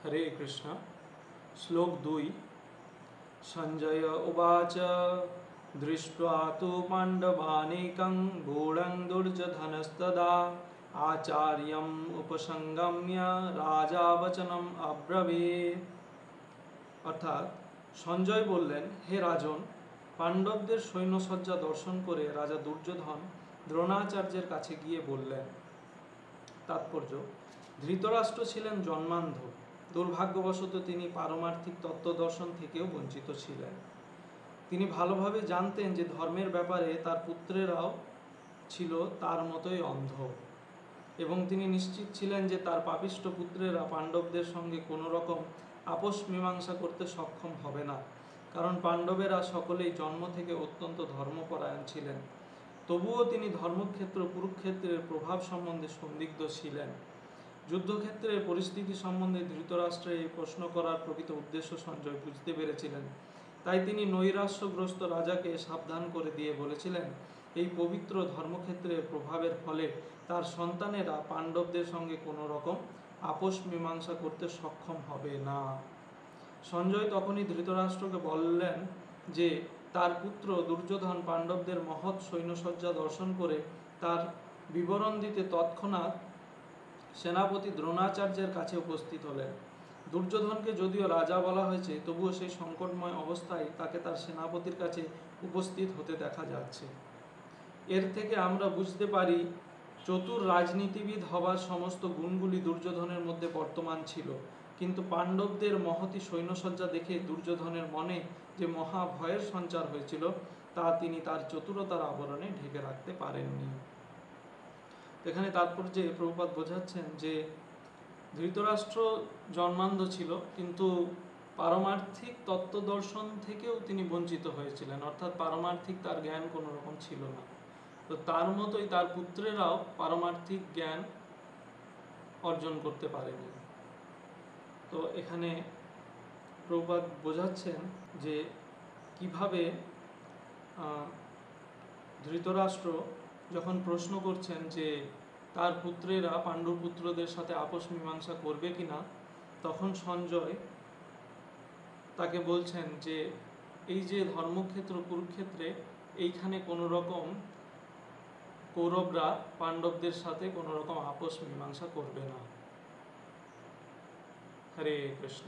हरे कृष्ण। श्लोक 2। संजय उवाच दृष्ट्वा तु पाण्डवानेकं गूढं दुर्योधनस्तदा आचार्यम् उपसंगम्य राजा वचनम अब्रवीत्। অর্থাৎ সঞ্জয় বললেন, হে রাজন, পাণ্ডবদের সৈন্যসজ্জা দর্শন করে রাজা দুর্যোধন দ্রোণাচার্যের কাছে গিয়ে বললেন। তাৎপর্য: ধৃতরাষ্ট্র ছিলেন জন্মান্ধ। দুর্ভাগ্যবশত তিনি পারমার্থিক তত্ত্বদর্শন থেকেও বঞ্চিত ছিলেন। তিনি ভালোভাবে জানতেন যে ধর্মের ব্যাপারে তার পুত্রেরাও ছিল তার মতোই অন্ধ, এবং তিনি নিশ্চিত ছিলেন যে তার পাপিষ্ঠ পুত্রেরা পাণ্ডবদের সঙ্গে কোনো রকম আপোষ মীমাংসা করতে সক্ষম হবে না, কারণ পাণ্ডবেরা সকলেই জন্ম থেকে অত্যন্ত ধর্মপরায়ণ ছিলেন। তবুও তিনি ধর্মক্ষেত্র কুরুক্ষেত্রের প্রভাব সম্বন্ধে সন্দিগ্ধ ছিলেন। যুদ্ধক্ষেত্রের পরিস্থিতি সম্বন্ধে ধৃতরাষ্ট্রের এই প্রশ্ন করার প্রকৃত উদ্দেশ্য সঞ্জয় বুঝতে পেরেছিলেন। তাই তিনি নৈরাশ্যগ্রস্ত রাজাকে সাবধান করে দিয়ে বলেছিলেন, এই পবিত্র ধর্মক্ষেত্রের প্রভাবের ফলে তার সন্তানেরা পাণ্ডবদের সঙ্গে কোনো রকম আপোষ মীমাংসা করতে সক্ষম হবে না। সঞ্জয় তখনই ধৃতরাষ্ট্রকে বললেন যে তার পুত্র দুর্যোধন পাণ্ডবদের মহৎ সৈন্যসজ্জা দর্শন করে তার বিবরণ দিতে তৎক্ষণাৎ সেনাপতি দ্রোণাচার্যের কাছে উপস্থিত হলেন। দুর্যোধনকে যদিও রাজা বলা হয়েছে, তবুও সেই সংকটময় অবস্থায় তাকে তার সেনাপতির কাছে উপস্থিত হতে দেখা যাচ্ছে। এর থেকে আমরা বুঝতে পারি চতুর রাজনীতিবিদ হবার সমস্ত গুণগুলি দুর্যোধনের মধ্যে বর্তমান ছিল, কিন্তু পাণ্ডবদের মহতী সৈন্যসজ্জা দেখে দুর্যোধনের মনে যে মহা ভয়ের সঞ্চার হয়েছিল তা তিনি তার চতুরতার আবরণে ঢেকে রাখতে পারেননি। এখানে তাৎপর্যে প্রভুপাদ বোঝাচ্ছেন যে ধৃতরাষ্ট্র জন্মান্ধ ছিল, কিন্তু পারমার্থিক তত্ত্বদর্শন থেকেও তিনি বঞ্চিত হয়েছিলেন, অর্থাৎ পারমার্থিক তার জ্ঞান কোনো রকম ছিল না। তো তার মতোই তার পুত্রেরাও পারমার্থিক জ্ঞান অর্জন করতে পারেনি। তো এখানে প্রভুপাদ বোঝাচ্ছেন যে কিভাবে ধৃতরাষ্ট্র যখন প্রশ্ন করছেন যে তার পুত্রেরা পাণ্ডুপুত্রদের সাথে আপোষ মীমাংসা করবে কিনা, তখন সঞ্জয় তাকে বলছেন যে এই যে ধর্মক্ষেত্র কুরুক্ষেত্রে, এইখানে কোনো রকম কৌরবরা পাণ্ডবদের সাথে কোনো রকম আপোষ মীমাংসা করবে না। হরে কৃষ্ণ।